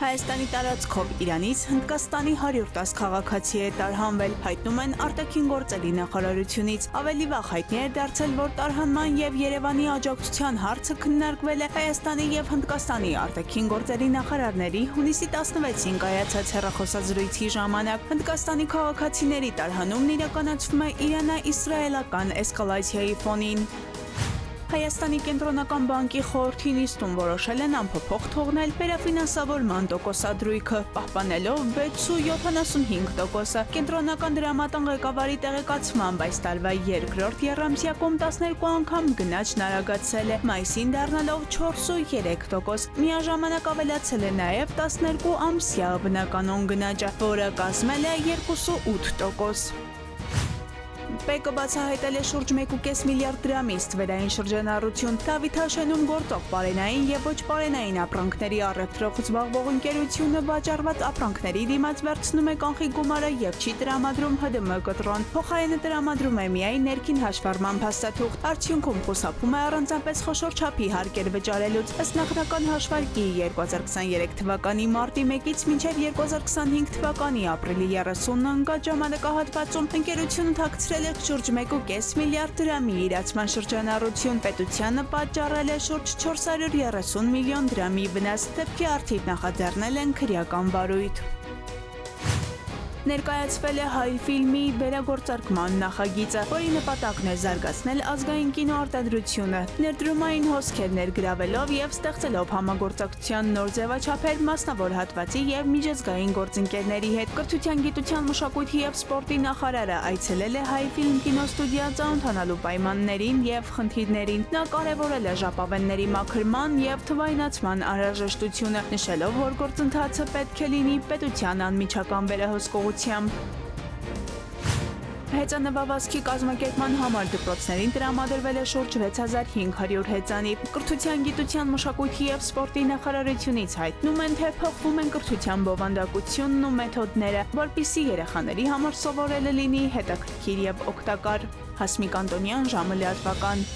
Հայաստանի տարածքով Իրանից Հնդկաստանի 110 քաղաքացի է տարհանվել, հայտնում են արտաքին գործերի նախարարությունից։ Ավելի վաղ հայտնի է դարձել, որ տարհանման եւ Երևանի աջակցության հարցը քննարկվել է Հայաստանի եւ Հնդկաստանի արտաքին գործերի նախարարների հունիսի 16-ին կայացած հեռախոսազրույցի ժամանակ։ Հնդկաստանի քաղաքացիների տարհանումն իրականացվում է Իրано-իսրայելական էսկալացիայի ֆոնին։ Հայաստանի կենտրոնական բանկի խորհրդի նիստում որոշել են անփոփոխ թողնել վերաֆինանսավորման տոկոսադրույքը, պահպանելով 6,75%-ը։ Կենտրոնական դրամատան ղեկավարի տեղեկացմամբ այս տարվա երկրորդ եռամսյակում 12 անգամ գնաճն արագացել է, մայիսին դառնալով 4,3%։ Միաժամանակ ավելացել է նաև 12 ամսյա բնականոն գնաճը, որը կազմել է 2,8%։ ՊԵԿ-ը բացահայտել է շուրջ 1,5 միլիարդ դրամի ստվերային շրջանառություն։ Դավիթ Հաշենում գործող պարենային եւ ոչ պարենային ապրանքների առևտրով զբաղվող ընկերությունը վաճառված ապրանքների դիմաց վերցնում է կանխիկ գումարը եւ չի տրամադրում ՀԴՄ կտրոն։ Փոխարենը տրամադրում է միայն ներքին հաշվառման փաստաթուղթ։ Արդյունքում խուսափում է առանձնապես խոշոր չափի հարկեր վճարելուց։ Ըստ նախնական հաշվարկի 2023 թվականի մարտի 1-ից մինչև 2025 թվականի ապրիլի 30-ը ընկած ժամանակահատվածում ընկերությունը թաքցրել է շուրջ 1,5 միլիարդ դրամի իրացման շրջանառություն, պետությանը պատճառել է շուրջ 430 միլիոն դրամի վնաս, դեպքի առթիվ նախաձեռնել են քրեական վարույթ։ Ներկայացվել է հայ ֆիլմի վերագործարկման նախագիծը, որի նպատակն է զարգացնել ազգային կինոարտադրությունը, ներդրումային հոսքեր ներգրավելով եւ ստեղծելով համագործակցության նոր ձևաչափեր մասնավոր հատվածի եւ միջազգային գործընկերների հետ։ Կրթության, գիտության, մշակույթի եւ սպորտի նախարարը այցելել է հայ ֆիլմ կինոստուդիա ծանոթանալու պայմաններին եւ խնդիրներին։ Նա կարեւորել է ժապավենների մաքրման եւ թվայնացման անհրաժեշտությունը, նշելով, որ գործընթացը պետք է լինի պետության անմիջական վերահսկողությամբ։ Հեծանվավազքի կազմակերպման համար դպրոցներին տրամադրվել է շուրջ 6500 հեծանիվ։ Կրթության, գիտության, մշակույթի եւ սպորտի նախարարությունից հայտնում են, թե փոխվում են կրթության բովանդակությունն ու մեթոդները, որպեսզի երեխաների համար սովորելը լինի հետաքրքիր եւ օգտակար։ Հասմիկ Անտոնյան, ժամը լրատվական։